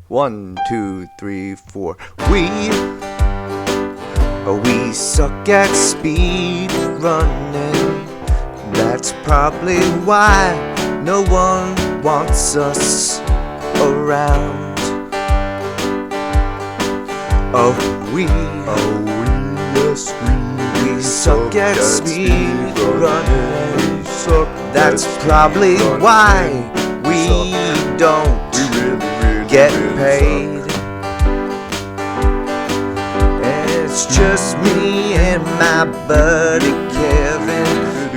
1, 2, 3, 4. We suck at speed running. That's probably why no one wants us around. We suck at speed running. That's probably why we don't get paid. It's just me and my buddy Kevin,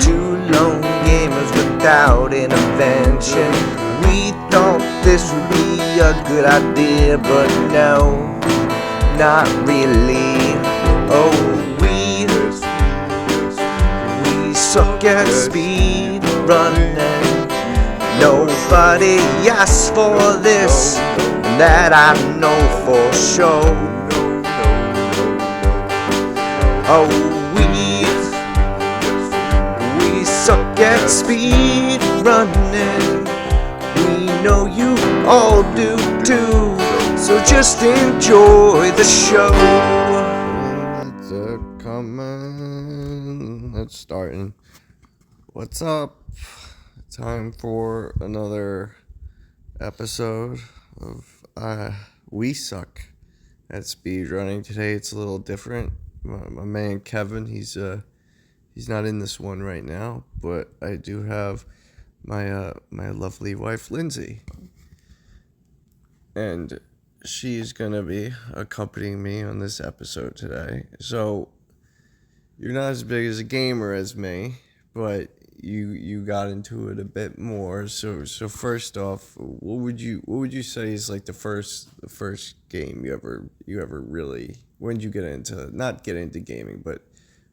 two lone gamers without intervention. We thought this would be a good idea, but no, not really. We suck at speed running. Nobody asked for this, and that I know for sure. We suck at speed running. We know you all do too, so just enjoy the show. It's coming. It's starting. What's up? Time for another episode of We Suck at Speedrunning. Today it's a little different. My man Kevin, he's not in this one right now, but I do have my lovely wife Lindsay, and she's gonna be accompanying me on this episode today. So you're not as big as a gamer as me, but you got into it a bit more. So first off, what would you say is like the first game you ever really, when did you not get into gaming, but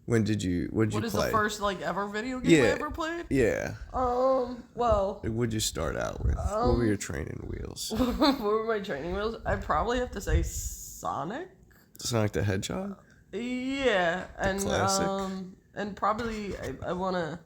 what did you play? What is the first ever video game I ever played? Yeah. Well, What'd you start out with? What were your training wheels? What were my training wheels? I'd probably have to say Sonic. Sonic the Hedgehog? Yeah, and classic. And probably I wanna.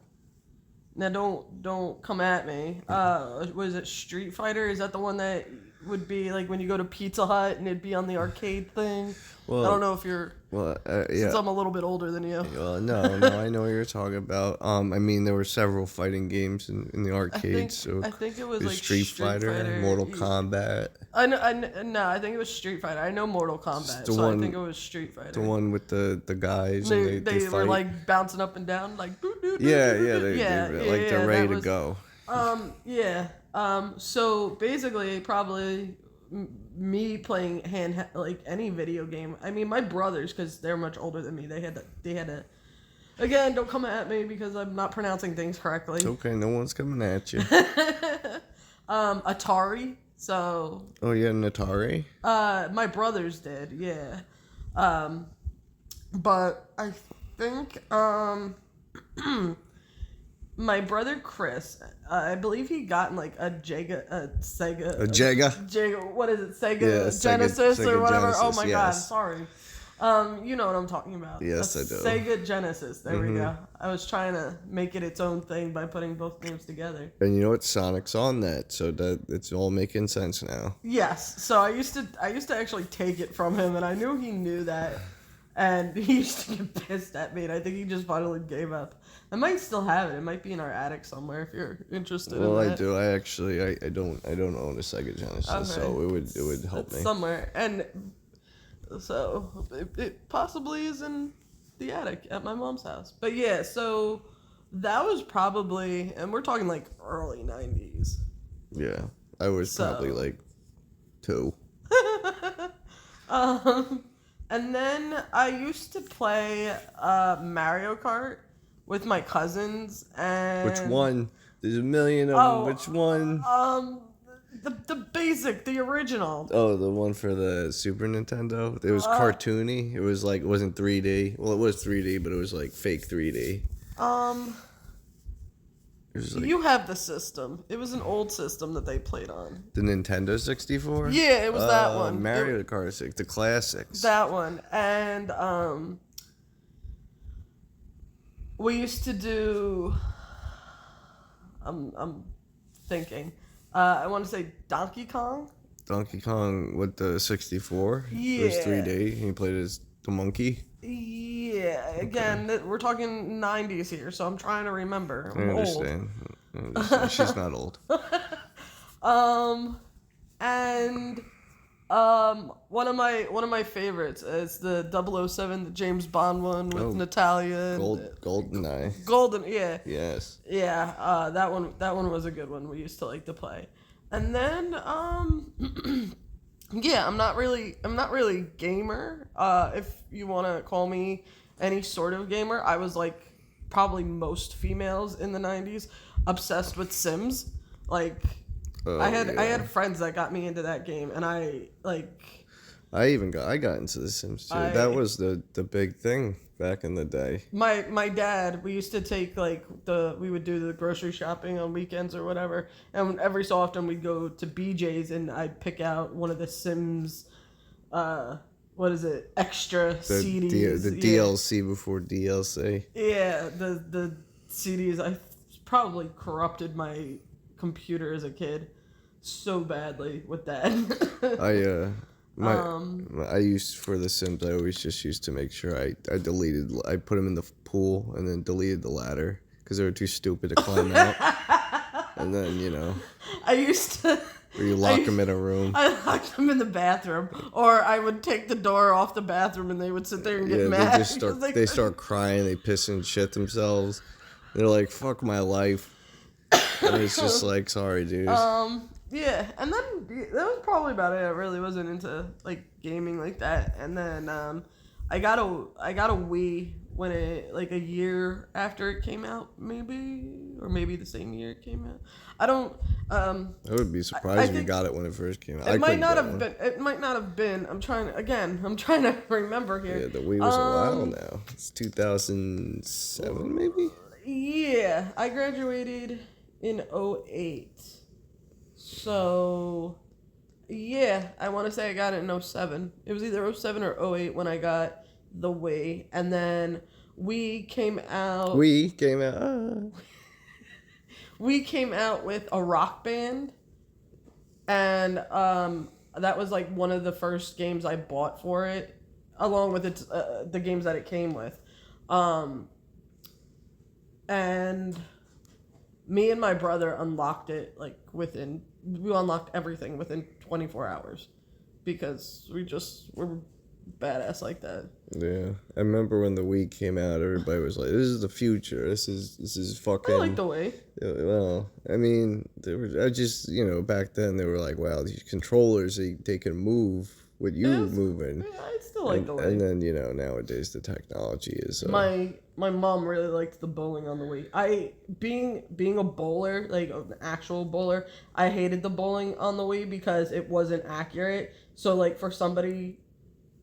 Now don't come at me. Was it Street Fighter? Is that the one that would be like when you go to Pizza Hut and it'd be on the arcade thing? Well, I don't know if you're. Well, since I'm a little bit older than you. Well, no, I know what you're talking about. I mean, there were several fighting games in the arcades. I think it was like Street Fighter, Mortal Kombat. No, I think it was Street Fighter. I know Mortal Kombat, I think it was Street Fighter. The one with the guys. They were like bouncing up and down, like. They're ready to go. So basically, probably me playing any video game. I mean, my brothers, because they're much older than me, they had to. Again, don't come at me because I'm not pronouncing things correctly. It's okay, no one's coming at you. Atari. So. Oh, you had an Atari? My brothers did, yeah. But I think my brother Chris, I believe he got like a Sega. What is it? Sega Genesis Sega or whatever. Genesis, oh my God, yes. sorry. You know what I'm talking about. Yes, I do. Sega Genesis. There we go. I was trying to make it its own thing by putting both names together. And you know what? Sonic's on that, so that it's all making sense now. Yes. So I used to actually take it from him, and I knew he knew that, and he used to get pissed at me, and I think he just finally gave up. I might still have it. It might be in our attic somewhere if you're interested in that. Well, I do. I actually I don't own a Sega Genesis, okay. So it would help it's me somewhere. And so it possibly is in the attic at my mom's house. But yeah, so that was probably, and we're talking like early 90s. Yeah, I was probably like 2. And then I used to play Mario Kart with my cousins. And which one? There's a million of them. Which one? The basic, the original. Oh, the one for the Super Nintendo. It was cartoony. It was like, it wasn't 3D. Well, it was 3D, but it was like fake 3D. It was like, you have the system. It was an old system that they played on. The Nintendo 64? Yeah, it was that one. Mario Kart 6, the classics. That one. And we used to do, I'm thinking, I want to say Donkey Kong. Donkey Kong with the 64. Yeah. It was 3D. And he played as the monkey. Yeah. Again, we're talking 90s here, so I'm trying to remember. I I'm understand. She's not old. And one of my favorites is the 007, the James Bond one with Natalia. GoldenEye. Golden, yeah. Yes. Yeah, that one was a good one we used to like to play. And then yeah, I'm not really gamer. If you want to call me any sort of gamer, I was like probably most females in the 90s obsessed with Sims. Like I had friends that got me into that game, and I got into The Sims too. That was the big thing back in the day. My dad, we used to take we would do the grocery shopping on weekends or whatever, and every so often we'd go to BJ's and I'd pick out one of the Sims, what is it, extra CDs. The DLC before DLC. Yeah, the CDs. I probably corrupted my computer as a kid so badly with that. I used for The Sims. I always just used to make sure I put them in the pool and then deleted the ladder because they were too stupid to climb out. And then I used to. Or you lock them in a room. I locked them in the bathroom, or I would take the door off the bathroom and they would sit there and get mad. They start crying. They piss and shit themselves. They're like, "Fuck my life." And it's just like, sorry, dude. Yeah, and then that was probably about it. I really wasn't into like gaming like that. And then I got a Wii when it a year after it came out, or maybe the same year it came out. I don't. I would be surprised if you got it when it first came out. It might not have been. It might not have been. I'm trying to remember here. Yeah, the Wii was a while now. It's 2007, maybe. Yeah, I graduated in 2008. So, yeah, I want to say I got it in 2007. It was either 2007 or 2008 when I got the Wii. And then we came out with a Rock Band. And that was like one of the first games I bought for it, along with the games that it came with. And me and my brother unlocked it we unlocked everything within 24 hours because we're badass like that. Yeah, I remember when the Wii came out, everybody was like, "This is the future. This is fucking." I like the Wii. Well, I mean, back then they were like, "Wow, these controllers they can move with you moving." Yeah, I still like the Wii. And then nowadays the technology is. My mom really liked the bowling on the Wii. Being a bowler, like an actual bowler, I hated the bowling on the Wii because it wasn't accurate. So like for somebody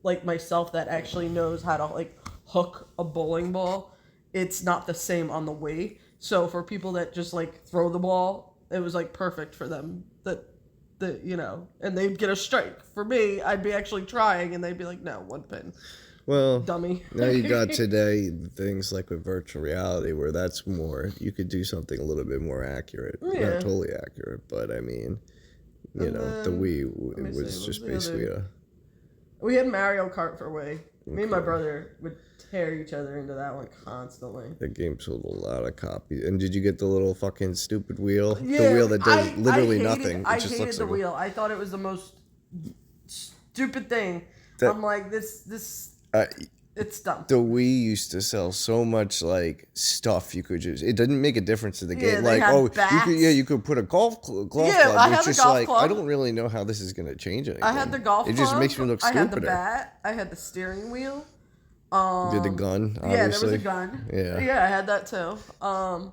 like myself that actually knows how to like hook a bowling ball, it's not the same on the Wii. So for people that just like throw the ball, it was like perfect for them. And they'd get a strike. For me, I'd be actually trying and they'd be like, "No, one pin." Well, dummy. Now you got today things like with virtual reality where that's more, you could do something a little bit more accurate. Yeah. Not totally accurate, but I mean, the Wii was just basically We had Mario Kart for Wii. Me and my brother would tear each other into that one constantly. That game sold a lot of copies. And did you get the little fucking stupid wheel? Yeah, the wheel that does literally nothing. I hated the wheel. I thought it was the most stupid thing. I'm like, this it's dumb. The Wii used to sell so much like stuff you could just. It didn't make a difference to the game. Like you could put a golf club. I had the golf club. I don't really know how this is gonna change anything. I had the golf club. It just makes me look stupider. I had the bat. I had the steering wheel. Did the gun? Obviously. Yeah, there was a gun. Yeah, I had that too.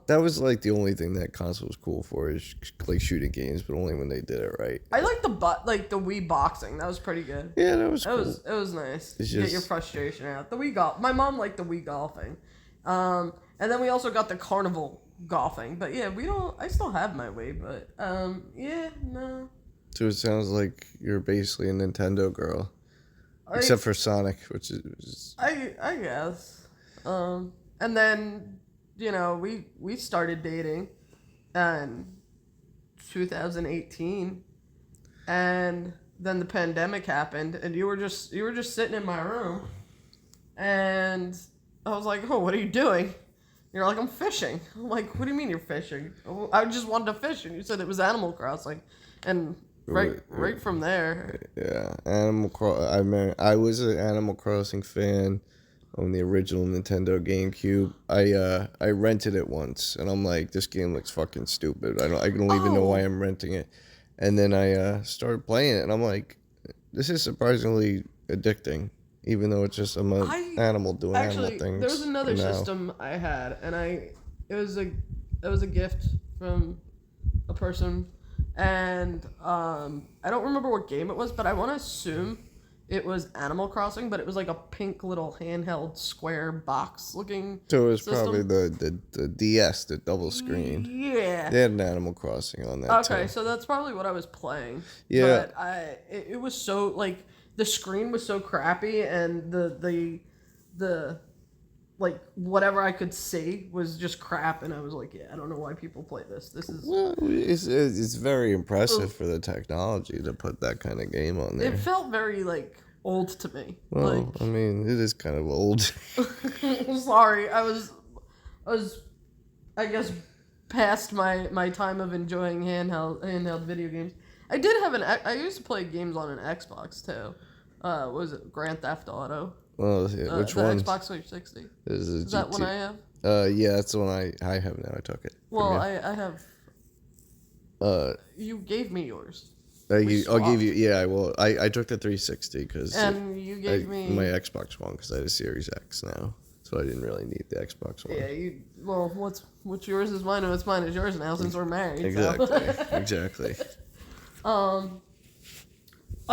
That was like the only thing that console was cool for is like shooting games, but only when they did it right. I like the Wii boxing. That was pretty good. Yeah, that was cool. It was nice. Get your frustration out. The Wii golf. My mom liked the Wii golfing, and then we also got the carnival golfing. But yeah, I still have my Wii, but yeah, no. So it sounds like you're basically a Nintendo girl. Except for Sonic, which is... I guess. And then, we started dating in 2018. And then the pandemic happened, and you were just sitting in my room, and I was like, "Oh, what are you doing?" You're like, "I'm fishing." I'm like, "What do you mean you're fishing?" "Oh, I just wanted to fish, and you said it was Animal Crossing, and right from there. Yeah, I was an Animal Crossing fan on the original Nintendo GameCube. I rented it once, and I'm like, this game looks fucking stupid. I don't even know why I'm renting it. And then I started playing it, and I'm like, this is surprisingly addicting, even though it's just an animal doing animal things. There was another system I had, and it was a gift from a person, and I don't remember what game it was, but I want to assume it was Animal Crossing, but it was like a pink little handheld square box looking. So it was system. probably the DS, the double screen. Yeah. They had an Animal Crossing on that. Okay, too. so that's probably what I was playing. Yeah. But it was so like the screen was so crappy, and the like whatever I could see was just crap, and I was like, yeah, I don't know why people play this. This is. Well, it's very impressive for the technology to put that kind of game on there. It felt very like old to me. Well, I mean, it is kind of old. Sorry, I was, I guess, past my time of enjoying handheld video games. I did have I used to play games on an Xbox too. What was it Grand Theft Auto? Well, yeah, which one? The Xbox 360. Is that one I have? Yeah, that's the one I have now. I took it. Well, I have. You gave me yours. I'll give you. Yeah, well, I took the 360 because. And you gave me my Xbox One because I had a Series X now, so I didn't really need the Xbox One. Yeah, well, what's yours is mine, and what's mine is yours now since we're married. Exactly. So. Exactly. Oh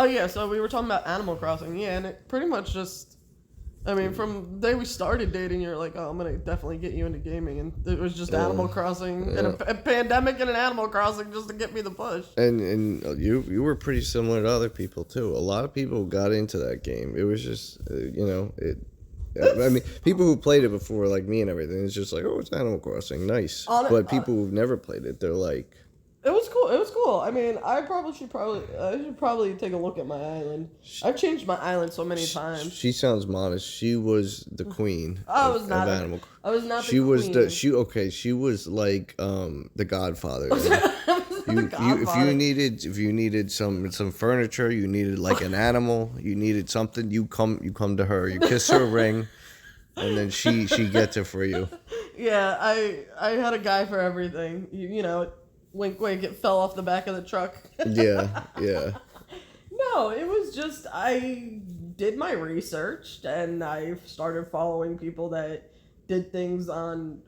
yeah, so we were talking about Animal Crossing, yeah, and it pretty much just, I mean, from the day we started dating, you're like, oh, I'm gonna definitely get you into gaming, and it was just Animal Crossing and a pandemic and an Animal Crossing just to get me the push. And you were pretty similar to other people too. A lot of people got into that game. It was just I mean, people who played it before, like me and everything, it's just like, oh, it's Animal Crossing, nice. But people who've never played it, they're like. It was cool. I mean, I should probably take a look at my island. I've changed my island so many times. She sounds modest. She was the queen. I was not the queen. She was like the Godfather. If you needed some furniture, you needed like an animal, you needed something, you come to her, you kiss her ring, and then she gets it for you. Yeah, I had a guy for everything. You know. Wink, wink, it fell off the back of the truck. Yeah. No, it was just, I did my research, and I started following people that did things on,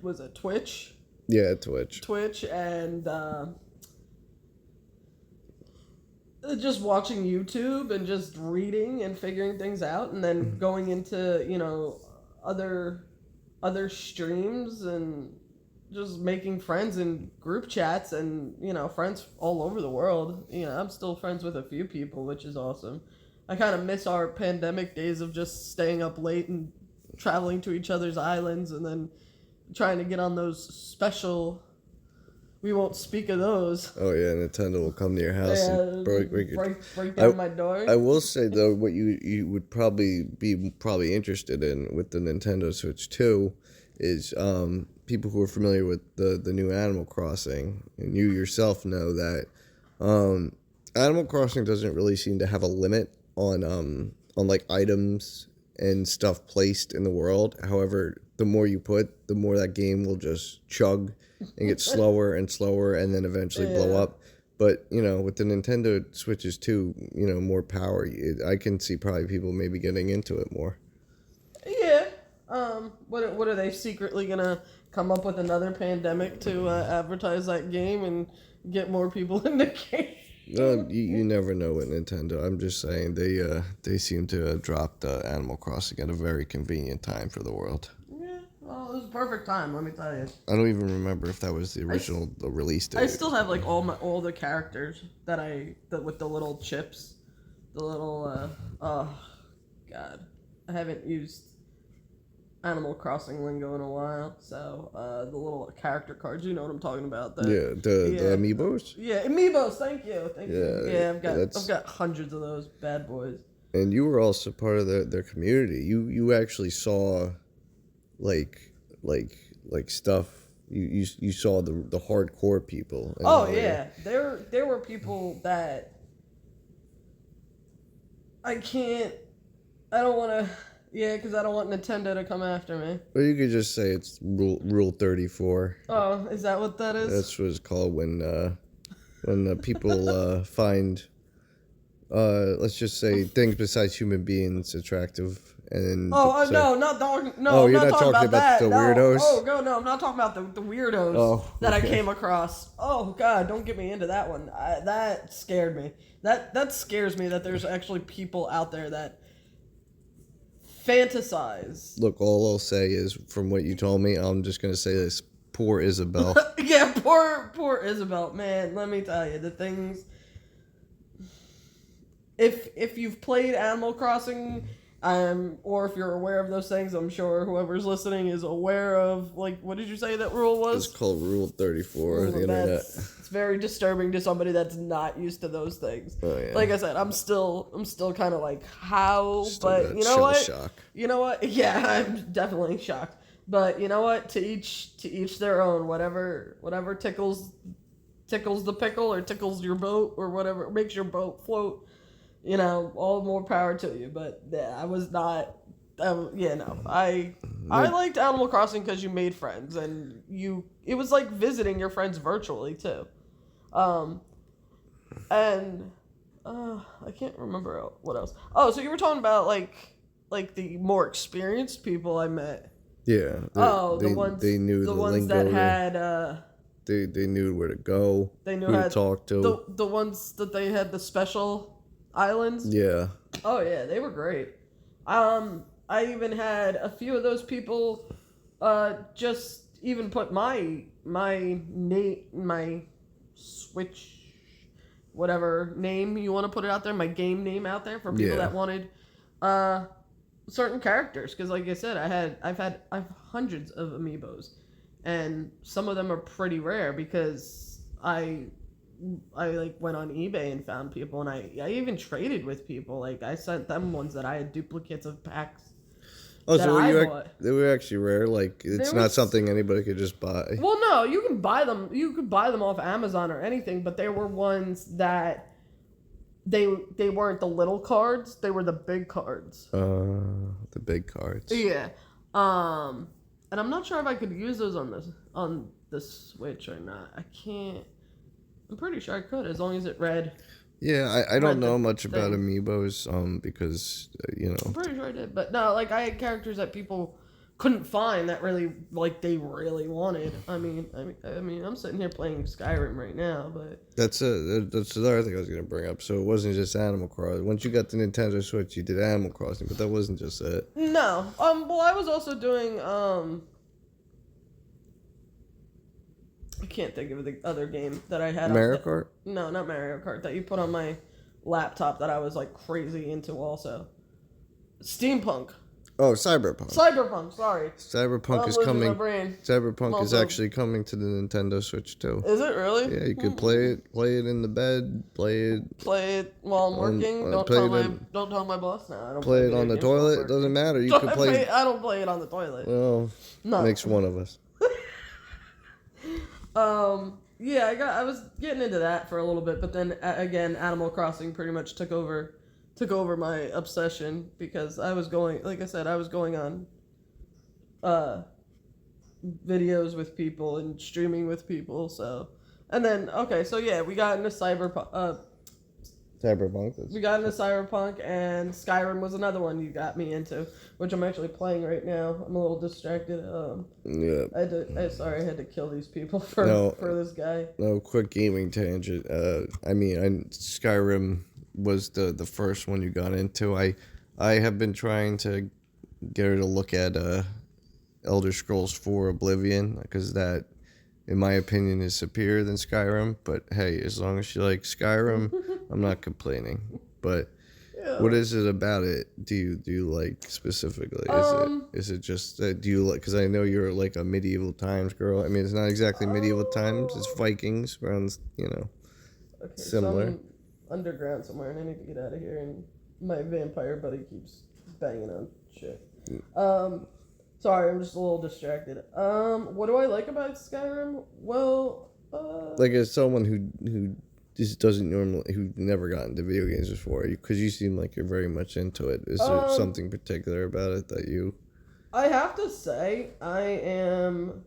was it Twitch? Yeah, Twitch. Twitch, and just watching YouTube, and just reading and figuring things out, and then going into, other streams, and just making friends in group chats, and friends all over the world. I'm still friends with a few people, which is awesome. I kind of miss our pandemic days of just staying up late and traveling to each other's islands, and then trying to get on those special. We won't speak of those. Oh yeah, Nintendo will come to your house and break down my door. I will say though, what you would probably be interested in with the Nintendo Switch 2 is people who are familiar with the new Animal Crossing, and you yourself know that Animal Crossing doesn't really seem to have a limit on like items and stuff placed in the world. However, the more you put, the more that game will just chug and get slower and slower, and then eventually blow up. But with the Nintendo Switches 2, more power, I can see probably people maybe getting into it more. Yeah. What are they secretly gonna come up with another pandemic to advertise that game and get more people in the game? No, you never know with Nintendo. I'm just saying they seem to have dropped Animal Crossing at a very convenient time for the world. Yeah, well, it was a perfect time. Let me tell you. I don't even remember if that was the original release date. I still have like all the characters that with the little chips, the little oh god, I haven't used. Animal Crossing lingo in a while. So the little character cards, you know what I'm talking about. The amiibos. Yeah, amiibos. Thank you. Yeah, I've that's got hundreds of those bad boys. and you were also part of their community. You actually saw, like stuff. You saw the hardcore people. Oh yeah, there were people that I don't want to. Yeah, because I don't want Nintendo to come after me. Or you could just say it's Rule 34. Oh, is that what that is? That's what it's called when people find, let's just say, things besides human beings attractive. And no, you're not not talking about the weirdos? No, I'm not talking about the weirdos that I came across. Oh God, don't get me into that one. That scared me. That scares me that there's actually people out there that fantasize. Look, all I'll say is, from what you told me, I'm just gonna say this: poor Isabel. Yeah, poor Isabel. Man, let me tell you the things. If you've played Animal Crossing, or if you're aware of those things, I'm sure whoever's listening is aware of, like, what did you say that rule was? It's called Rule 34 of the internet. It's very disturbing to somebody that's not used to those things. Oh, yeah. Like I said, I'm still kind of like, how? Still but you know what? Shock. You know what? Yeah, I'm definitely shocked. But you know what? To each their own. Whatever tickles the pickle or tickles your boat or whatever makes your boat float. You know, all more power to you. But yeah, I was not. I liked Animal Crossing because you made friends and it was like visiting your friends virtually too. And I can't remember what else. Oh, so you were talking about like the more experienced people I met. Yeah. The ones knew the ones lingo. that had they knew where to go. They knew who how to talk to. The ones that they had the special islands. Yeah. Oh yeah, they were great. I even had a few of those people just even put my Switch, whatever name you want to put it out there, my game name out there for people that wanted certain characters, because like I said, I've hundreds of amiibos, and some of them are pretty rare because I like went on eBay and found people, and I even traded with people. Like I sent them ones that I had duplicates of packs. Oh, so they were actually rare. Like it's not something anybody could just buy. Well, no, you can buy them. You could buy them off Amazon or anything. But they were ones that they weren't the little cards. They were the big cards. The big cards. Yeah. And I'm not sure if I could use those on the Switch or not. I can't. I'm pretty sure I could, as long as it read. Yeah, I don't know much about amiibos, because I'm pretty sure I did, but no, like I had characters that people couldn't find that they really wanted. I mean, I'm sitting here playing Skyrim right now, but that's another thing I was gonna bring up. So it wasn't just Animal Crossing. Once you got the Nintendo Switch, you did Animal Crossing, but that wasn't just it. No, well, I was also doing I can't think of the other game that I had. Mario Kart? No, not Mario Kart. That you put on my laptop that I was like crazy into also. Steampunk. Oh, Cyberpunk. Sorry. Cyberpunk is coming. Cyberpunk is actually coming to the Nintendo Switch too. Is it really? Yeah, you could play it in the bed, play it while I'm working. Don't tell my boss. No, I don't play it on the toilet. It doesn't matter. You could play. I don't play it on the toilet. Well, makes one of us. Yeah, I was getting into that for a little bit, but then again, Animal Crossing pretty much took over my obsession, because I was going on videos with people and streaming with people. So, and then we got into Cyberpunk. We got into Cyberpunk, and Skyrim was another one you got me into, which I'm actually playing right now. I'm a little distracted. Yeah. I had to kill these people for this guy. No, quick gaming tangent. Skyrim was the first one you got into. I have been trying to get her to look at Elder Scrolls 4 Oblivion, because that, in my opinion, is superior than Skyrim. But hey, as long as she likes Skyrim, I'm not complaining. But Yeah. What is it about it? Do you like specifically? Is it just that do you like? Because I know you're like a medieval times girl. I mean, it's not exactly medieval times. It's Vikings around. Okay, so Similar. I'm underground somewhere, and I need to get out of here. And my vampire buddy keeps banging on shit. Sorry, I'm just a little distracted. What do I like about Skyrim? Well, Like as someone who just doesn't normally who never got into video games before, because you seem like you're very much into it. Is there something particular about it that you? I have to say, I am.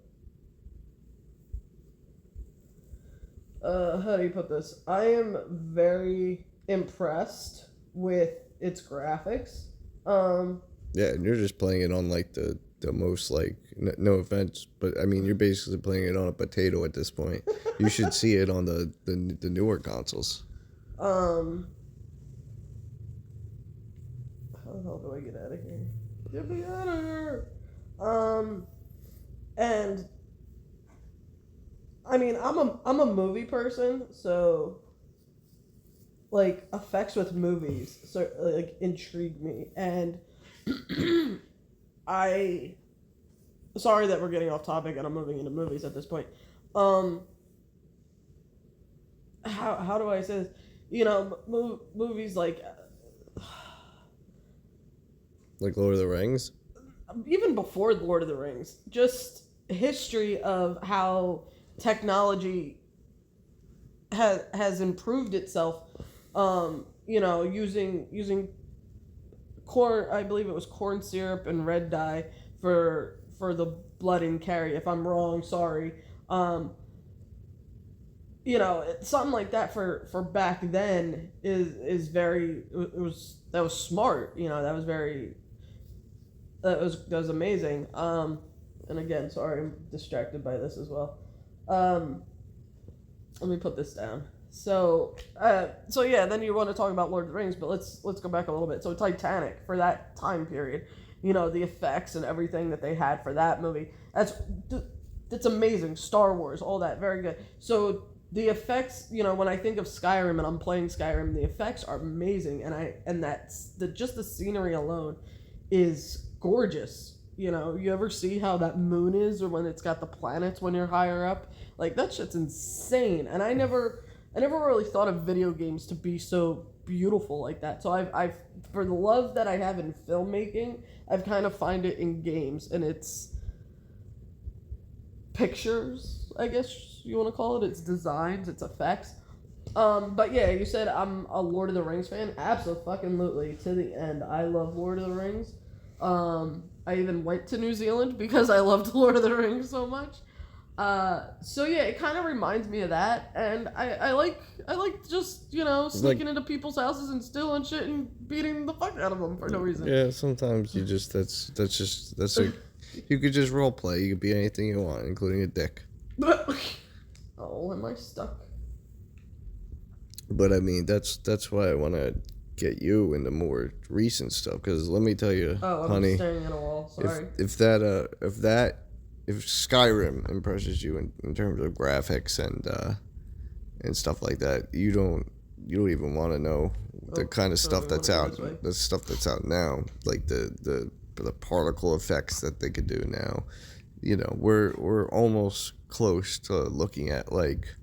How do you put this? I am very impressed with its graphics. Yeah, and you're just playing it on like the most like no offense, but I mean you're basically playing it on a potato at this point. You should see it on the newer consoles. How the hell do I get out of here? Get me out of here! And I mean, I'm a movie person, so like effects with movies so like intrigue me, and I sorry that we're getting off topic and I'm moving into movies at this point. How do I say this? Movies like Lord of the Rings. even before Lord of the Rings, just history of how technology has improved itself. Using corn, I believe it was corn syrup and red dye for the blood and carry. If I'm wrong, sorry. Something like that for back then is very that was smart. That was amazing. And again, sorry, I'm distracted by this as well. Let me put this down. So yeah, then you want to talk about Lord of the Rings, but let's go back a little bit. So Titanic, for that time period, the effects and everything that they had for that movie, that's amazing. Star Wars, all that, very good. So the effects, when I think of Skyrim and I'm playing Skyrim, the effects are amazing, and that's just the scenery alone is gorgeous. You ever see how that moon is, or when it's got the planets when you're higher up? Like, that shit's insane. And I never really thought of video games to be so beautiful like that. So I've for the love that I have in filmmaking, I've kind of find it in games, and it's pictures, I guess you want to call it. It's designs, it's effects. But yeah, you said I'm a Lord of the Rings fan. Absolutely, to the end. I love Lord of the Rings. I even went to New Zealand because I loved Lord of the Rings so much. So yeah, it kind of reminds me of that, and I like just sneaking into people's houses and stealing shit and beating the fuck out of them for no reason. Yeah, sometimes you just that's you could just role play. You could be anything you want, including a dick. Oh, am I stuck? But I mean, that's why I want to get you into more recent stuff. Because let me tell you, I'm honey, staring at a wall. Sorry. If Skyrim impresses you in terms of graphics and stuff like that, you don't even want to know the kind of stuff that's out. The stuff that's out now, like the particle effects that they could do now. We're almost close to looking at like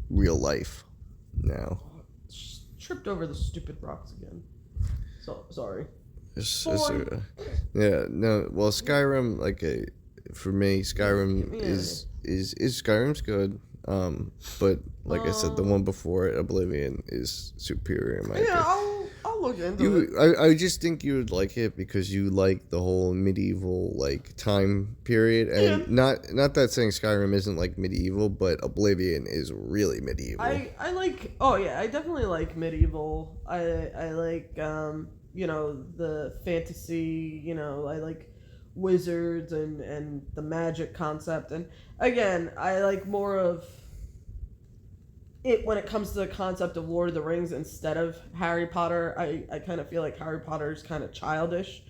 real life now. Tripped over the stupid rocks again. So sorry. Yeah, no. Well, Skyrim, for me, Skyrim is Skyrim's good. But like I said, the one before it, Oblivion, is superior in my opinion. I'll look into it. I just think you would like it because you like the whole medieval time period, and not that saying Skyrim isn't like medieval, but Oblivion is really medieval. I definitely like medieval. I like the fantasy. I like wizards and the magic concept, and again, I like more of it when it comes to the concept of Lord of the Rings instead of Harry Potter. I kind of feel like Harry Potter is kind of childish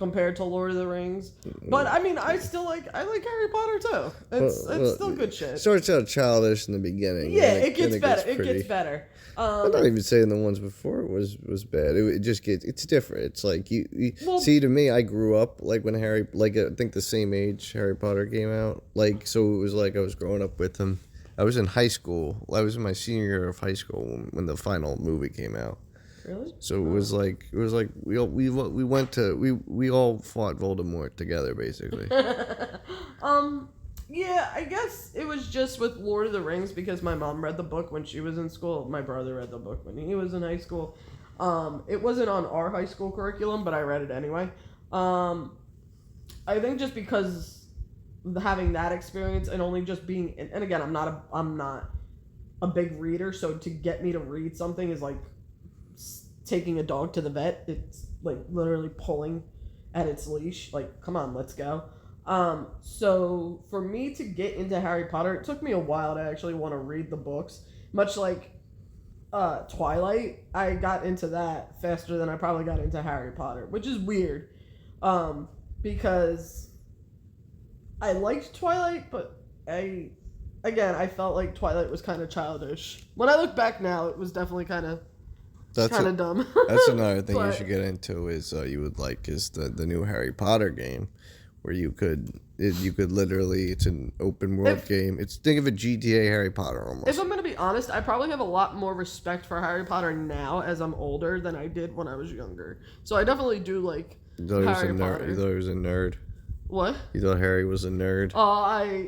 compared to Lord of the Rings. But I mean, I like Harry Potter too. It's still good shit. Starts out childish in the beginning. Yeah, it gets better. It gets better. I'm not even saying the ones before was bad. It just gets, it's different. It's like you see, to me, I grew up like when I think the same age Harry Potter came out. Like, so it was like I was growing up with him. I was in high school. I was in my senior year of high school when the final movie came out. Really? So it was like we all fought Voldemort together, basically. Yeah, I guess it was just with Lord of the Rings because my mom read the book when she was in school. My brother read the book when he was in high school. It wasn't on our high school curriculum, but I read it anyway. I think just because having that experience and only just being, and again, I'm not a big reader, so to get me to read something is like taking a dog to the vet. It's like literally pulling at its leash. Like, come on, let's go. So for me to get into Harry Potter, it took me a while to actually want to read the books. Much like Twilight, I got into that faster than I probably got into Harry Potter, which is weird. Because I liked Twilight, but I felt like Twilight was kind of childish. When I look back now, it was definitely kind of dumb. That's another thing you should get into is you would like is the new Harry Potter game, where you could literally, it's an open world game. Think of a GTA Harry Potter almost. If I'm gonna be honest, I probably have a lot more respect for Harry Potter now as I'm older than I did when I was younger. So I definitely do like Harry Potter. You thought he was a nerd? What? You thought Harry was a nerd? Oh,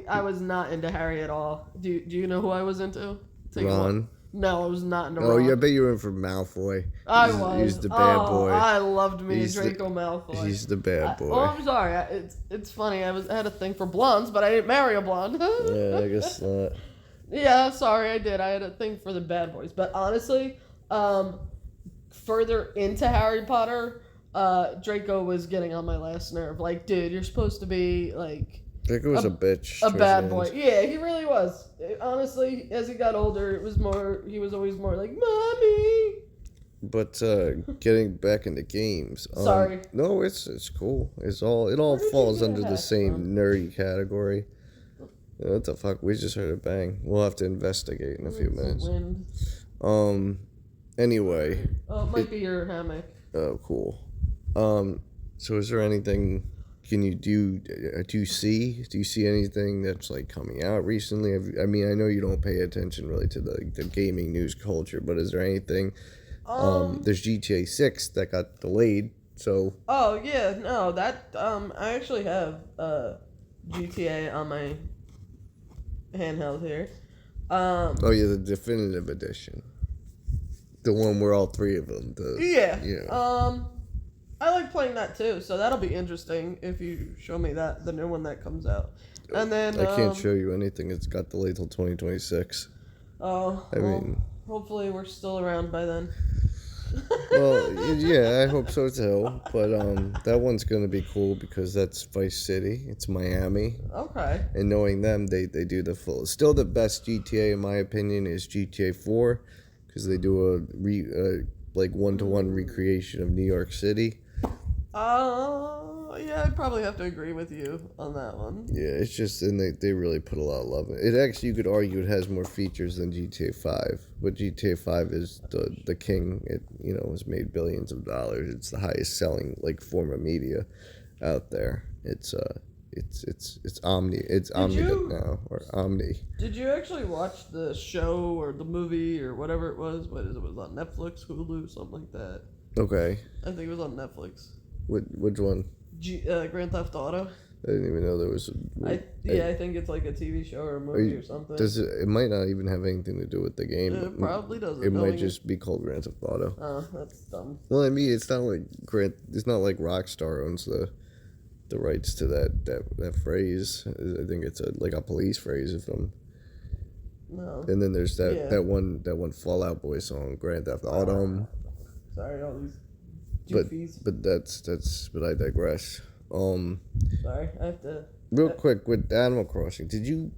I was not into Harry at all. Do you know who I was into? Ron. No, I was not into Ron. Oh, yeah, I bet you were in for Malfoy. I was. He's the bad boy. I loved me Draco Malfoy. He's the bad boy. I'm sorry. It's funny. I had a thing for blondes, but I didn't marry a blonde. Yeah, I guess not. Yeah, sorry, I did. I had a thing for the bad boys. But honestly, further into Harry Potter, Draco was getting on my last nerve. Like, dude, you're supposed to be, like... Draco was a bitch. A bad boy. Yeah, he really was. Honestly, as he got older, he was always more like, Mommy! But getting back into games. Sorry. No, it's cool. It all falls under the same nerdy category. What the fuck? We just heard a bang. We'll have to investigate in a few minutes. Wind. Anyway. Oh, it might be your hammock. Oh, cool. So is there anything? Do you see anything that's like coming out recently? I mean, I know you don't pay attention really to the gaming news culture, but is there anything? There's GTA 6 that got delayed, so. Oh yeah, no, that I actually have GTA on my handheld here. Oh yeah, the definitive edition, the one where all three of them. Yeah. I like playing that too, so that'll be interesting if you show me the new one that comes out. And then I can't show you anything. It's got delayed till 2026. Oh, I mean, hopefully we're still around by then. Well, yeah, I hope so too. But that one's gonna be cool because that's Vice City. It's Miami. Okay. And knowing them, they do the full. Still, the best GTA in my opinion is GTA 4 because they do a one-to-one recreation of New York City. Yeah, I'd probably have to agree with you on that one. Yeah, it's just, and they really put a lot of love in it. It actually, you could argue it has more features than GTA 5, but GTA 5 is the king. It, has made billions of dollars. It's the highest selling, form of media out there. It's Omni. It's Omni now, or Omni. Did you actually watch the show or the movie or whatever it was? What is it? Was it on Netflix, Hulu, something like that? Okay. I think it was on Netflix. Which one? Grand Theft Auto. I didn't even know there was. I think it's like a TV show or a movie or something. It might not even have anything to do with the game. It probably doesn't. It might just be called Grand Theft Auto. Oh, that's dumb. Well, I mean, it's not like Rockstar owns the rights to that phrase. I think it's a police phrase if I'm. No. And then there's that one Fallout Boy song, Grand Theft Auto. Sorry, all these goofies. But I digress. Sorry, I have to. real quick with Animal Crossing, did you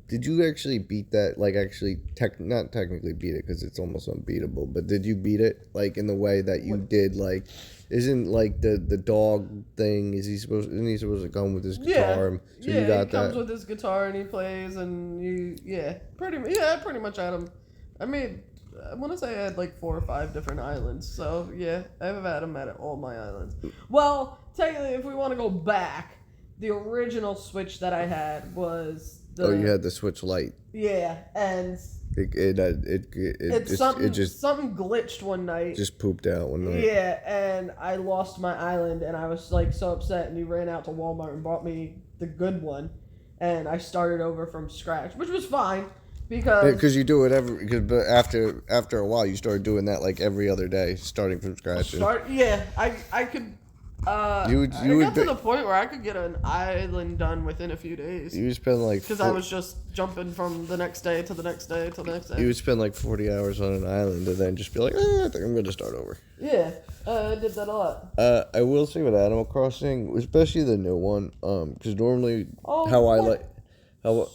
actually beat that? Like, actually, not technically beat it because it's almost unbeatable. But did you beat it like in the way that you did? Like, isn't like the dog thing? Isn't he supposed to come with his guitar? So you got he comes with his guitar and he plays and pretty much had him. I want to say I had like 4 or 5 different islands. So yeah, I've had him at all my islands. Well, technically, if we want to go back, the original Switch that I had was you had the Switch Lite. Yeah, and something glitched one night. Just pooped out one night. Yeah, and I lost my island, and I was like so upset. And he ran out to Walmart and bought me the good one, and I started over from scratch, which was fine because you do it but after a while you started doing that like every other day, starting from scratch. I could. I got to the point where I could get an island done within a few days. You would spend like because I was just jumping from the next day to the next day to the next day. You would spend like 40 hours on an island and then just be like, I think I'm going to start over. Yeah, I did that a lot. I will say with Animal Crossing, especially the new one, because normally how I like. Oh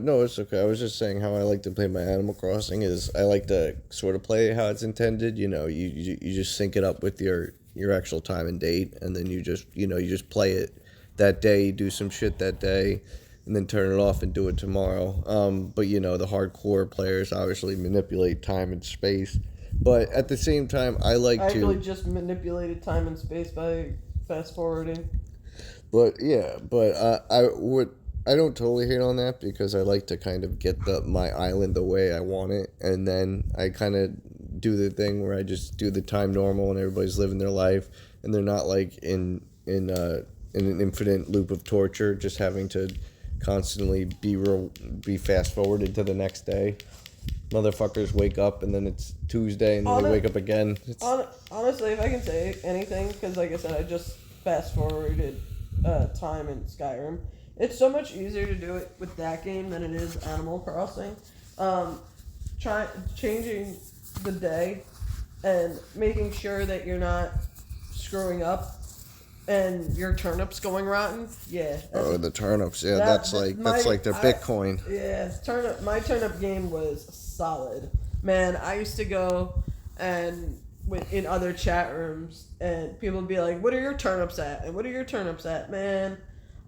no, it's okay. I was just saying how I like to play my Animal Crossing is I like to sort of play how it's intended. You know, you just sync it up with your actual time and date, and then you just play it that day, you do some shit that day, and then turn it off and do it tomorrow. But the hardcore players obviously manipulate time and space. But at the same time, I actually just manipulated time and space by fast forwarding. But I don't totally hate on that because I like to kind of get my island the way I want it, and then I kind of do the thing where I just do the time normal and everybody's living their life and they're not like in an infinite loop of torture, just having to constantly be fast forwarded to the next day. Motherfuckers wake up and then it's Tuesday and then they wake up again. Honestly, if I can say anything, because like I said, I just fast forwarded time in Skyrim. It's so much easier to do it with that game than it is Animal Crossing. Changing the day and making sure that you're not screwing up and your turnips going rotten. Yeah. The turnips. Yeah, that's like their Bitcoin. Yeah, my turnip game was solid. Man, I used to go and in other chat rooms and people would be like, "What are your turnips at?" And "What are your turnips at?" Man,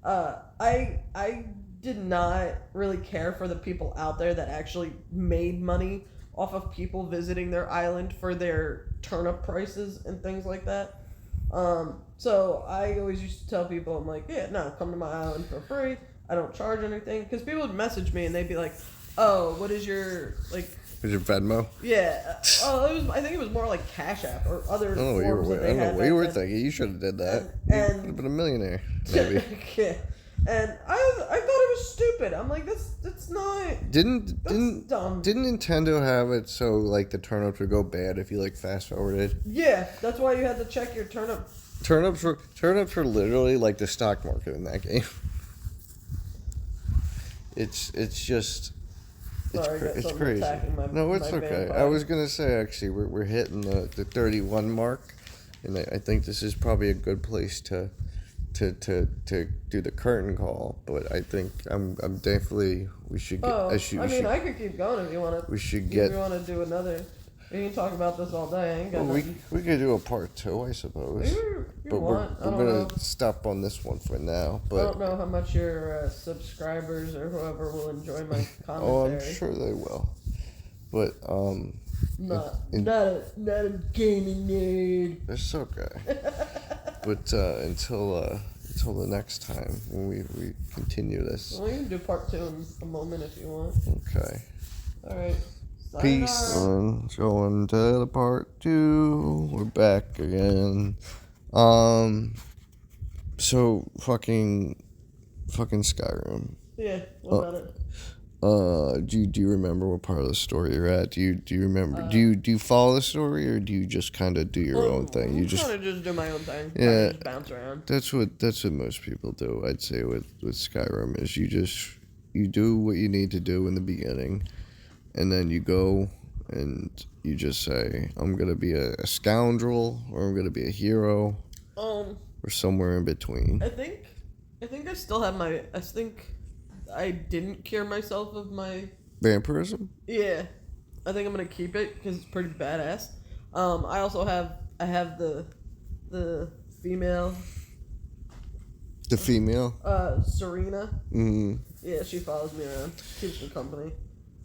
I did not really care for the people out there that actually made money off of people visiting their island for their turnip prices and things like that. So I always used to tell people, I'm like, yeah, no, come to my island for free. I don't charge anything. Because people would message me and they'd be like, oh, what is your, like... Was your Venmo? Yeah. I think it was more like Cash App or other forms I don't know what you were thinking. You should have did that. You would have been a millionaire, maybe. Yeah. And I thought it was stupid. I'm like, that's not. Didn't dumb. Didn't Nintendo have it so like the turnips would go bad if you like fast forwarded? Yeah, that's why you had to check your turnip. Turnips were literally like the stock market in that game. It's just. It's crazy. No, it's okay. Vampire. I was gonna say actually we're hitting the 31 mark, and I think this is probably a good place to do the curtain call, but I think I'm definitely we should get. I could keep going if you want to. If you want to do another. We can talk about this all day. I ain't got we could do a part 2, I suppose. We're gonna stop on this one for now. But I don't know how much your subscribers or whoever will enjoy my commentary. Oh, I'm sure they will. But not a gaming nerd. It's okay. But until the next time when we continue this. Well, you can do part 2 in a moment if you want. Okay. All right. Peace. Going to the part 2. We're back again. So fucking Skyrim. Yeah. What about it? Do you remember what part of the story you're at? Do you remember? Do you follow the story, or do you just kind of do your own thing? You just kind of just do my own thing. Yeah, just bounce around. That's what most people do. I'd say with Skyrim is you do what you need to do in the beginning, and then you go and you just say, I'm gonna be a scoundrel, or I'm gonna be a hero, or somewhere in between. I think I think I still have my. I think I didn't cure myself of my. Vampirism? Yeah, I think I'm gonna keep it because it's pretty badass. I also have. I have the female. The female? Serena. Mm. Yeah, she follows me around, keeps me company.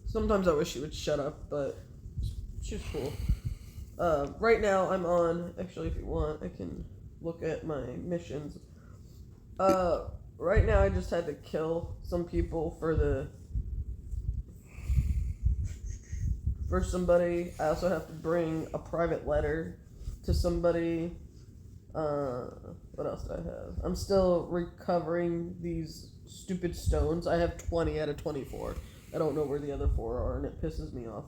Sometimes I wish she would shut up, but she's cool. Right now I'm on. Actually, if you want, I can look at my missions. Right now I just had to kill some people for somebody. I also have to bring a private letter to somebody. What else do I have? I'm still recovering these stupid stones. I have 20 out of 24. I don't know where the other 4 are, and it pisses me off.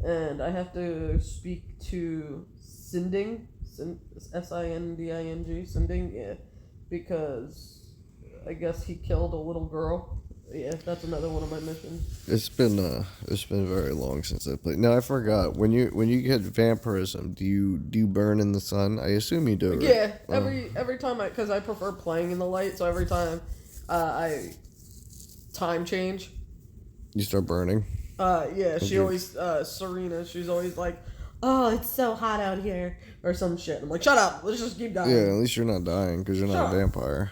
And I have to speak to Sinding, Sinding, Sinding, yeah, because I guess he killed a little girl. Yeah, that's another one of my missions. It's been very long since I played. Now I forgot when you get vampirism, do you burn in the sun? I assume you do. Right? Yeah, every time because I prefer playing in the light, so every time I time change. You start burning. Yeah, she always Serena. She's always like, "Oh, it's so hot out here," or some shit. I'm like, "Shut up! Let's just keep dying." Yeah, at least you're not dying because you're not a vampire.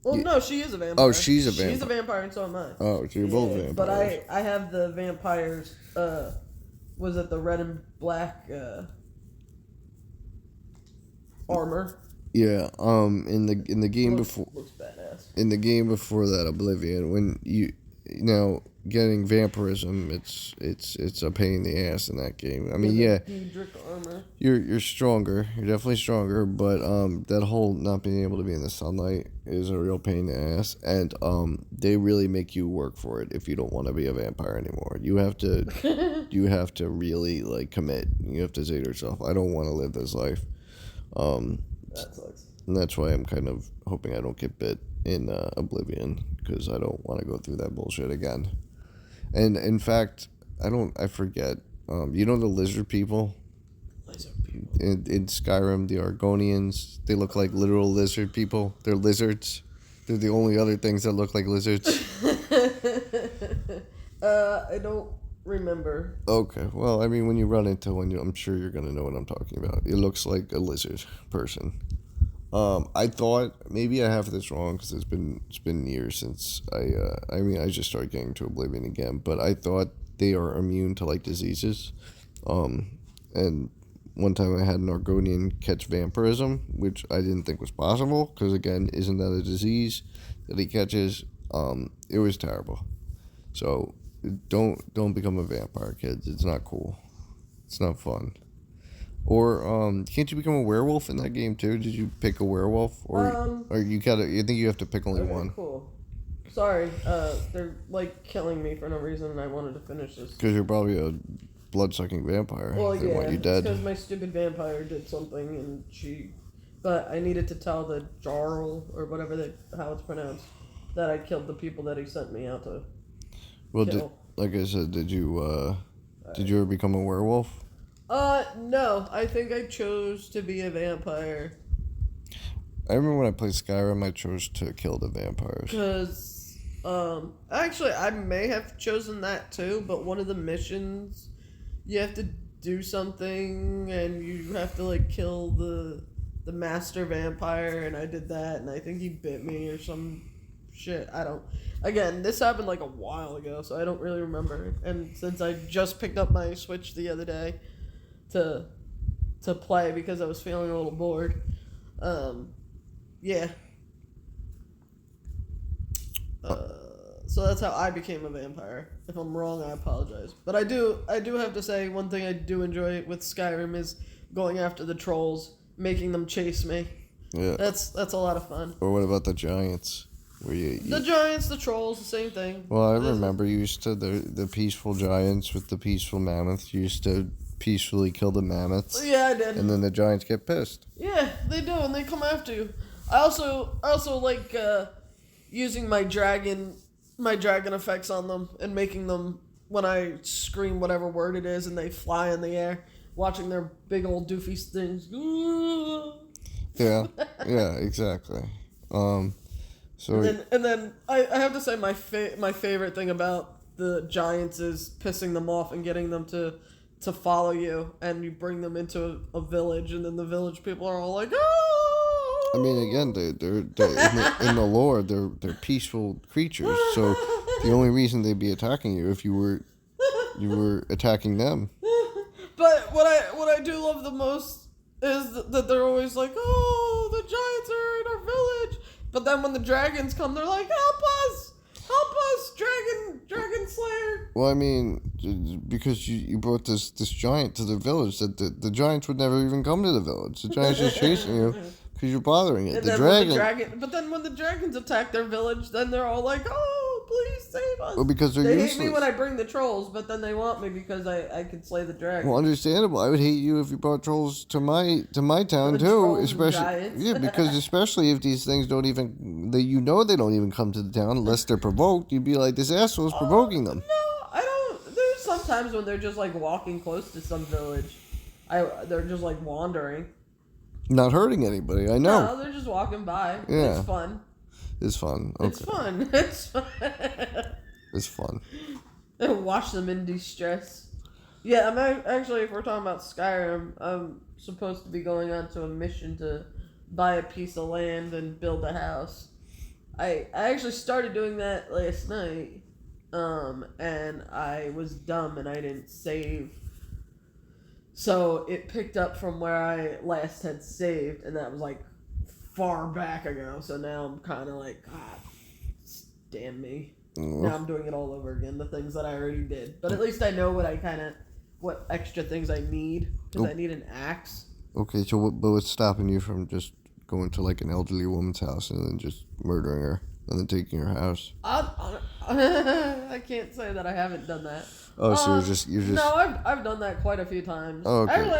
Well, yeah. no, she is a vampire. Oh, she's a vampire. She's a vampire, and so am I. Oh, so you're both vampires. But I have the vampires. Was it the red and black armor? Yeah. In the game before. Looks badass. In the game before that, Oblivion, when you now getting vampirism, it's a pain in the ass in that game. I mean, yeah, Armor. you're stronger. You're definitely stronger, but that whole not being able to be in the sunlight is a real pain in the ass, and they really make you work for it if you don't want to be a vampire anymore. You have to really like commit. You have to say to yourself, I don't want to live this life. That sucks. And that's why I'm kind of hoping I don't get bit in Oblivion, because I don't want to go through that bullshit again. And in fact, I forget. You know the lizard people? Lizard people. In Skyrim, the Argonians, they look like literal lizard people. They're lizards. They're the only other things that look like lizards. I don't remember. Okay, well, I mean, when you run into one, I'm sure you're going to know what I'm talking about. It looks like a lizard person. I thought maybe I have this wrong because it's been years since I just started getting to Oblivion again, but I thought they are immune to like diseases. And one time I had an Argonian catch vampirism, which I didn't think was possible because again, isn't that a disease that he catches? It was terrible. So don't become a vampire, kids. It's not cool. It's not fun. Or can't you become a werewolf in that game too? Did you pick a werewolf, or you gotta? You think you have to pick only one? Cool. Sorry, they're like killing me for no reason, and I wanted to finish this. Because you're probably a blood-sucking vampire. Well, They want you dead. because my stupid vampire did something, and but I needed to tell the Jarl or whatever how it's pronounced that I killed the people that he sent me out to. Well, kill. like I said, did you ever become a werewolf? No. I think I chose to be a vampire. I remember when I played Skyrim, I chose to kill the vampires. Because, actually, I may have chosen that too, but one of the missions, you have to do something, and you have to, like, kill the master vampire, and I did that, and I think he bit me or some shit. Again, this happened, like, a while ago, so I don't really remember. And since I just picked up my Switch the other day to play because I was feeling a little bored, yeah. So that's how I became a vampire. If I'm wrong, I apologize. But I do have to say one thing I do enjoy with Skyrim is going after the trolls, making them chase me. Yeah. That's a lot of fun. Or what about the giants? The giants, the trolls, the same thing. Well, I remember you used to the peaceful giants with the peaceful mammoths. You used to peacefully kill the mammoths. Yeah, I did. And then the giants get pissed. Yeah, they do, and they come after you. I also like using my dragon effects on them and making them, when I scream whatever word it is and they fly in the air, watching their big old doofy things. Yeah, exactly. So And then I have to say my favorite thing about the Giants is pissing them off and getting them to follow you, and you bring them into a village, and then the village people are all like, oh. I mean, again, they're in the lore, they're peaceful creatures. So the only reason they'd be attacking you if you were attacking them. But what I do love the most is that they're always like, oh, the Giants are in our village. But then when the dragons come, they're like, help us, dragon slayer. Well, I mean, because you brought this giant to the village, that the giants would never even come to the village. The giants just chasing you because you're bothering it. And The then dragon. but then when the dragons attack their village, then they're all like, oh, please save us. Well, because they're they useless. hate me when I bring the trolls, but then they want me because I can slay the dragon. Well, understandable. I would hate you if you brought trolls to my town The too, trolls and especially giants. because especially if these things don't even they don't even come to the town unless they're provoked. You'd be like, this asshole's provoking them. No, I don't. There's sometimes when they're just like walking close to some village. They're just like wandering. Not hurting anybody. I know. No, they're just walking by. Yeah. It's fun. It's fun. Okay. It's fun. It's fun. It's fun. And watch them in distress. Yeah, I'm actually, if we're talking about Skyrim, I'm supposed to be going on to a mission to buy a piece of land and build a house. I actually started doing that last night, and I was dumb and I didn't save. So it picked up from where I last had saved, and that was like far back ago. So now I'm kind of like, God, damn me. Now I'm doing it all over again, the things that I already did. But at least I know what extra things I need, because I need an axe. Okay, so what's stopping you from just going to like an elderly woman's house and then just murdering her and then taking her house? I can't say that I haven't done that. Oh, so you're just No, I've done that quite a few times. Oh, okay. Actually,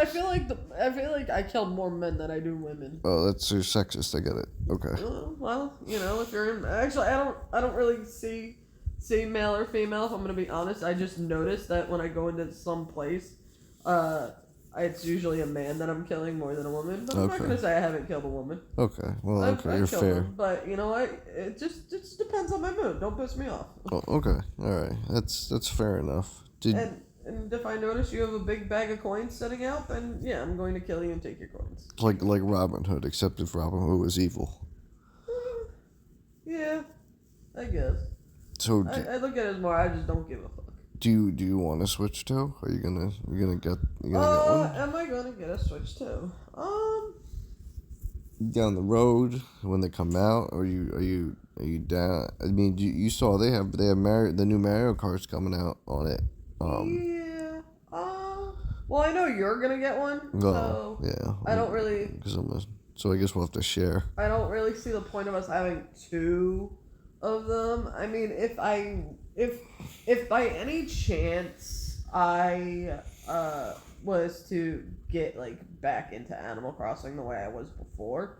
I feel like I killed more men than I do women. Oh, that's so sexist. I get it. Okay. Well, if you're in, actually, I don't really see male or female. If I'm gonna be honest, I just noticed that when I go into some place, it's usually a man that I'm killing more than a woman. But I'm not gonna say I haven't killed a woman. Okay. Well, okay, you're fair. Them, but you know what? It just depends on my mood. Don't piss me off. Oh, okay. All right. That's fair enough. And if I notice you have a big bag of coins sitting out, then yeah, I'm going to kill you and take your coins. Like Robin Hood, except if Robin Hood was evil. Yeah, I guess. So I look at it as more, I just don't give a fuck. Do you want to switch too? Are you gonna get one? Am I gonna get a Switch too? Down the road when they come out, are you down? I mean, you saw they have the new Mario Kart's coming out on it. Yeah. Well, I know you're gonna get one. So yeah. I don't really. So I guess we'll have to share. I don't really see the point of us having two of them. I mean, if by any chance I was to get like back into Animal Crossing the way I was before,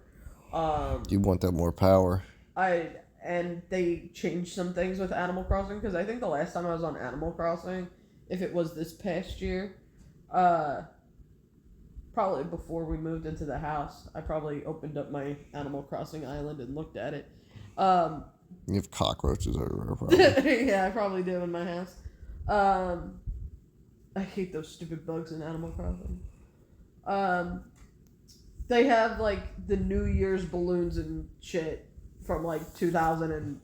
you want that more power. And they changed some things with Animal Crossing, because I think the last time I was on Animal Crossing, if it was this past year, probably before we moved into the house, I probably opened up my Animal Crossing island and looked at it. You have cockroaches everywhere, probably. Yeah, I probably do in my house. I hate those stupid bugs in Animal Crossing. They have like the New Year's balloons and shit from like 2000 and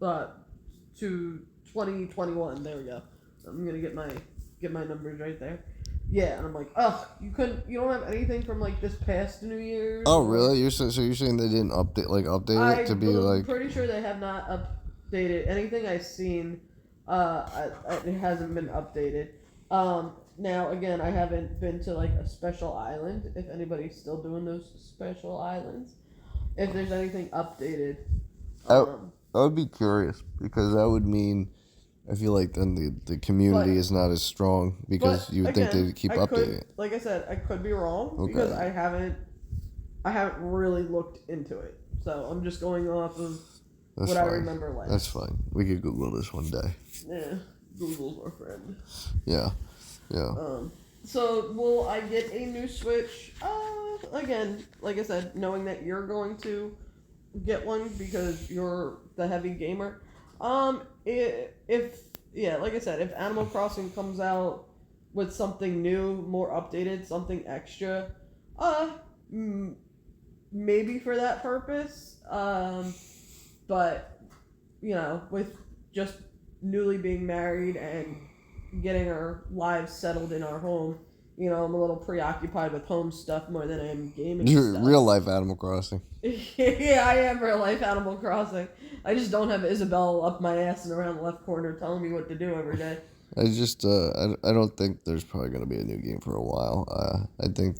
to 2021. There we go. I'm gonna get my numbers right there. Yeah, and I'm like, you don't have anything from like this past New Year's? Oh, really? You're saying they didn't update it to be like? I'm pretty sure they have not updated anything I've seen. It hasn't been updated. Now again, I haven't been to like a special island. If anybody's still doing those special islands, if there's anything updated, I would be curious, because that would mean I feel like then the community is not as strong, because you would think they'd keep updating it. Like I said, I could be wrong because I haven't really looked into it. So I'm just going off of what I remember last. That's fine. We could Google this one day. Yeah, Google's our friend. Yeah. So will I get a new Switch? Again, like I said, knowing that you're going to get one because you're the heavy gamer. If yeah, like I said, if Animal Crossing comes out with something new, more updated, something extra, uh, m- maybe for that purpose. But with just newly being married and getting our lives settled in our home, I'm a little preoccupied with home stuff more than I am gaming You're stuff. real life Animal Crossing. Yeah, I am real life Animal Crossing. I just don't have Isabel up my ass and around the left corner telling me what to do every day. I don't think there's probably going to be a new game for a while. I think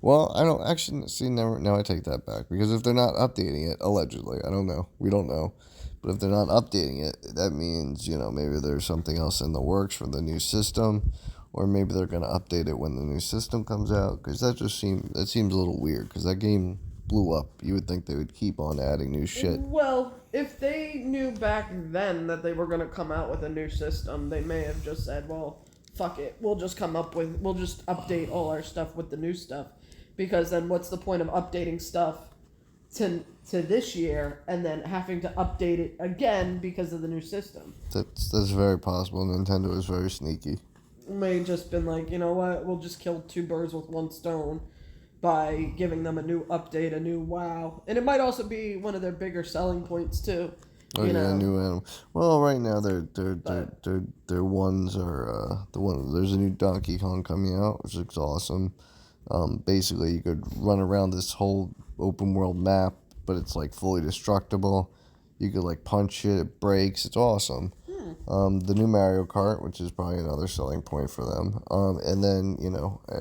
well, I don't actually see. Never. Now I take that back because if they're not updating it, allegedly, I don't know. We don't know, but if they're not updating it, that means maybe there's something else in the works for the new system, or maybe they're going to update it when the new system comes out. Because that seems a little weird. Because that game blew up. You would think they would keep on adding new shit. Well, if they knew back then that they were going to come out with a new system, they may have just said, well, fuck it. We'll just update all our stuff with the new stuff. Because then what's the point of updating stuff to this year and then having to update it again because of the new system? That's very possible. Nintendo is very sneaky. May have just been like, you know what, we'll just kill two birds with one stone by giving them a new update, a new WoW. And it might also be one of their bigger selling points too. Oh yeah, new animal. Well, right now their ones are There's a new Donkey Kong coming out, which looks awesome. Basically, you could run around this whole open world map, but it's like fully destructible. You could like punch it, it breaks. It's awesome. The new Mario Kart, which is probably another selling point for them. And then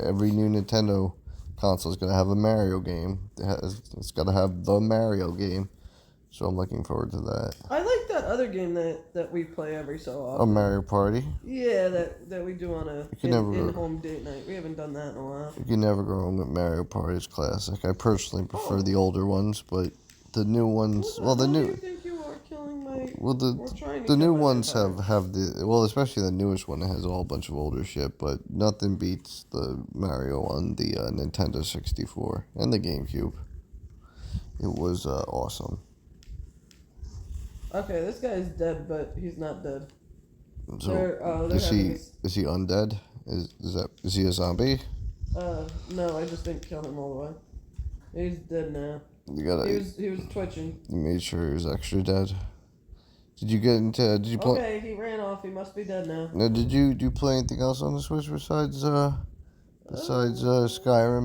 every new Nintendo console is gonna have a Mario game. It's got to have the Mario game. So I'm looking forward to that. I like that other game that we play every so often. A Mario Party. Yeah, that we do on a in-home date night. We haven't done that in a while. You can never go wrong with Mario Party. It's classic. I personally prefer the older ones, but the new ones. Well, the new. Do you think you are killing my? Well, the new ones have especially the newest one that has a whole bunch of older shit, but nothing beats the Mario on the Nintendo 64 and the GameCube. It was awesome. Okay, this guy is dead, but he's not dead. So is he undead? Is he a zombie? No, I just didn't kill him all the way. He's dead now. He was twitching. You made sure he was extra dead. Did you play? Okay, he ran off. He must be dead now. Now, do you play anything else on the Switch besides Skyrim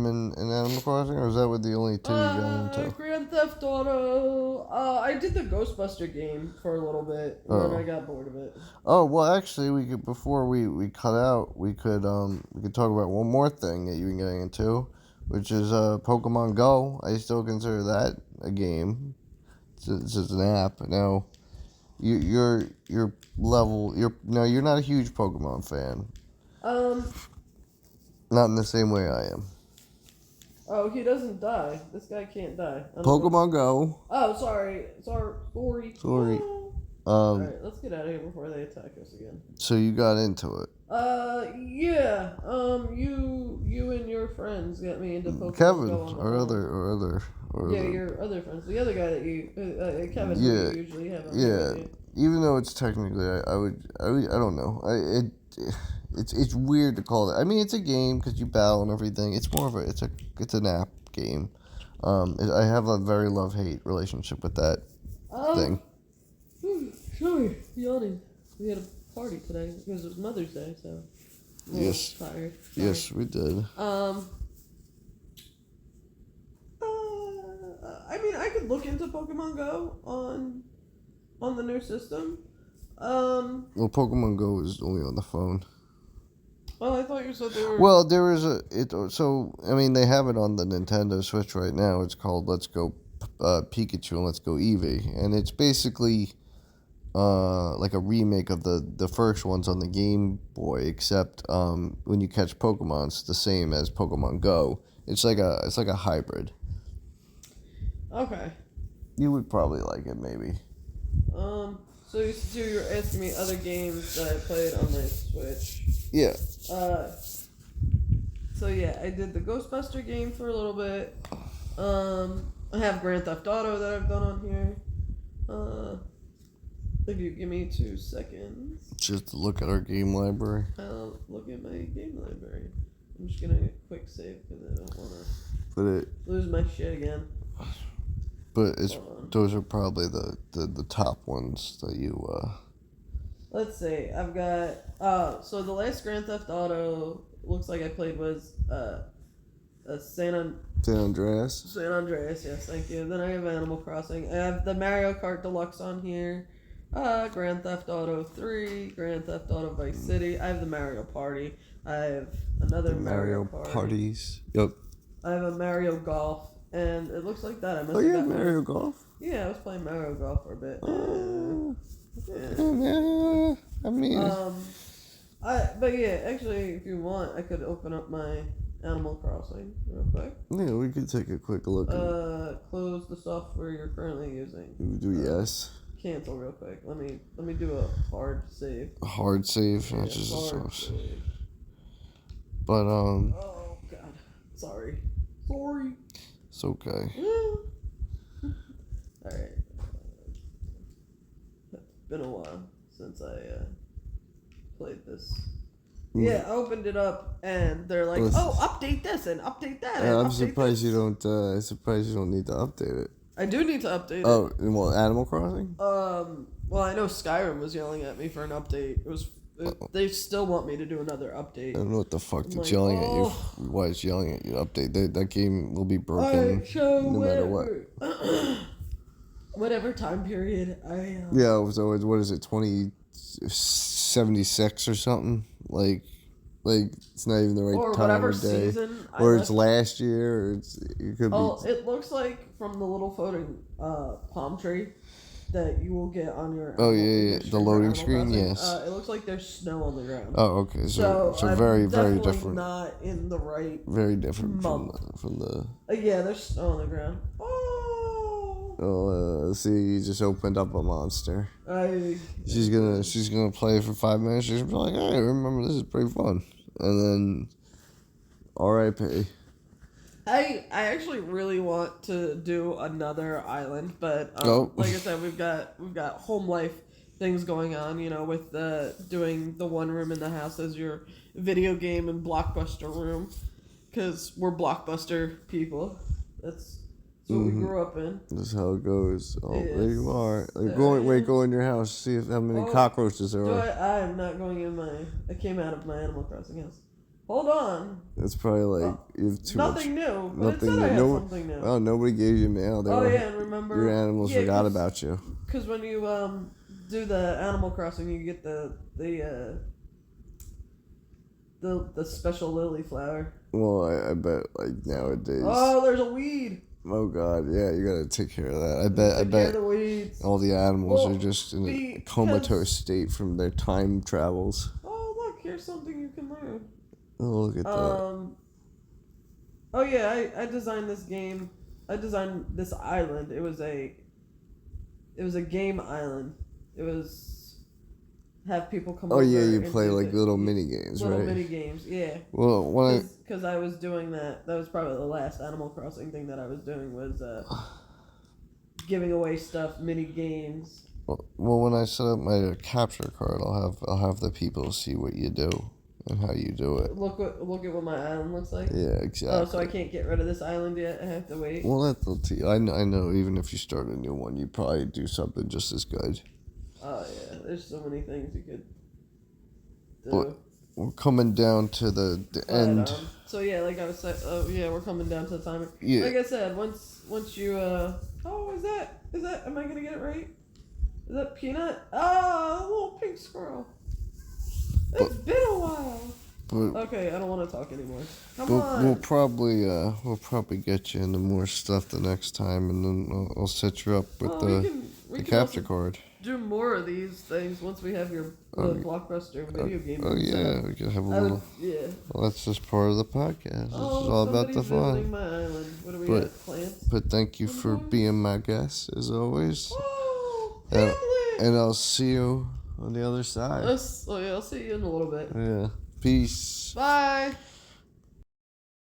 and Animal Crossing, or was that with the only two you got into? Grand Theft Auto. I did the Ghostbuster game for a little bit, and then I got bored of it. Oh well, actually, we could before we cut out, we could talk about one more thing that you've been getting into, which is Pokemon Go. I still consider that a game. It's just an app now. You're not a huge Pokemon fan. Not in the same way I am. Oh, he doesn't die. This guy can't die. Pokemon Go. Oh, sorry. Sorry. Oh. Alright, let's get out of here before they attack us again. So you got into it. Yeah. You and your friends got me into Pokemon Kevin, Go your other friends. The other guy that you, Kevin, yeah, you usually have. Yeah. Even though it's technically, I don't know. It's weird to call it. I mean, it's a game because you battle and everything. It's more of it's an app game. I have a very love-hate relationship with that thing. Sorry, yawning. We had a party today because it was Mother's Day, so. Yes. Tired. Yes, we did. I mean, I could look into Pokemon Go on the new system. Well, Pokemon Go is only on the phone. Well, I thought you said they were. Well, there is I mean, they have it on the Nintendo Switch right now. It's called Let's Go Pikachu and Let's Go Eevee, and it's basically like a remake of the first ones on the Game Boy, except when you catch Pokemon, it's the same as Pokemon Go. It's like a hybrid. Okay. You would probably like it, maybe. So you're asking me other games that I played on my Switch. Yeah. So yeah, I did the Ghostbuster game for a little bit. I have Grand Theft Auto that I've done on here. If you give me 2 seconds, Just to look at our game library. I'll look at my game library. I'm just gonna quick save because I don't want to lose my shit again. But those are probably the top ones that you. Let's see. I've got. So the last Grand Theft Auto looks like I played was San Andreas. San Andreas, yes, thank you. Then I have Animal Crossing. I have the Mario Kart Deluxe on here. Grand Theft Auto 3, Grand Theft Auto Vice City. I have the Mario Party. I have another Mario Parties. Yep. I have a Mario Golf, and it looks like that. Oh, you have Mario Golf? Yeah, I was playing Mario Golf for a bit. Yeah. I mean. But yeah, actually, if you want, I could open up my Animal Crossing real quick. Yeah, we could take a quick look. Close the software you're currently using. Do yes. Cancel real quick. Let me do a hard save. A hard save, yeah, not just a hard soft save. But Oh god, sorry. It's okay. All right. It's been a while since I played this. Yeah, I opened it up and they're like, "Oh, update this and update that." And I'm surprised you don't. Surprised you don't need to update it. I do need to update it. Oh, well, Animal Crossing. Well, I know Skyrim was yelling at me for an update. They still want me to do another update. I don't know what the fuck it's yelling at you. Why it's yelling at you to update? That game will be broken no matter what. Whatever time period I. Yeah, so what is it? 2076 or something? Like it's not even the right time or day. Season or it's last year, or it could be. It looks like from the little floating palm tree that you will get on your. Oh yeah, the loading screen. Yes. It looks like there's snow on the ground. Oh okay, so very very different. Not in the right. Very different from the. Yeah, there's snow on the ground. Oh, see, you just opened up a monster. She's gonna play for 5 minutes. She's gonna be like, "Hey, remember this is pretty fun," and then, R.I.P. I actually really want to do another island, but like I said, we've got home life things going on. You know, with doing the one room in the house as your video game and blockbuster room, because we're blockbuster people. That's what we grew up in. That's how it goes. Oh, there you are. Go in your house, see how many cockroaches there are. I'm not going in I came out of my Animal Crossing house. Hold on. It's probably like you have too nothing much. New. But it said I had something new. Oh, nobody gave you mail. And remember your animals forgot about you. Because when you do the Animal Crossing, you get the special lily flower. Well, I bet like nowadays. Oh, there's a weed. Oh God, yeah, you gotta take care of that. I bet all the animals are just in a comatose state from their time travels. Oh look, here's something you can learn. Oh, look at that. Oh yeah, I designed this game. I designed this island. It was a game island. It was have people come over. Oh yeah, you play like little mini games, right? Little mini games, yeah. Well, because I was doing that. That was probably the last Animal Crossing thing that I was doing was giving away stuff, mini games. Well, when I set up my capture card, I'll have the people see what you do and how you do it. Look at what my island looks like. Yeah, exactly. Oh, so I can't get rid of this island yet. I have to wait. Well, that's up to you. I know. Even if you start a new one, you probably do something just as good. Oh yeah, there's so many things you could do. But we're coming down to the end. So yeah, like I was saying, we're coming down to the timer. Yeah. Like I said, once you is that? Am I gonna get it right? Is that Peanut? Oh, a little pink squirrel. It's been a while. Okay, I don't want to talk anymore. Come on. We'll probably get you into more stuff the next time, and then I'll set you up with the capture card. Do more of these things once we have your blockbuster video game. Oh yeah, we can have a little. Well, that's just part of the podcast. This is all about the fun. My island. What do we got? Plants. But thank you for being my guest as always. Oh, and I'll see you on the other side. I'll see you in a little bit. Yeah. Peace. Bye.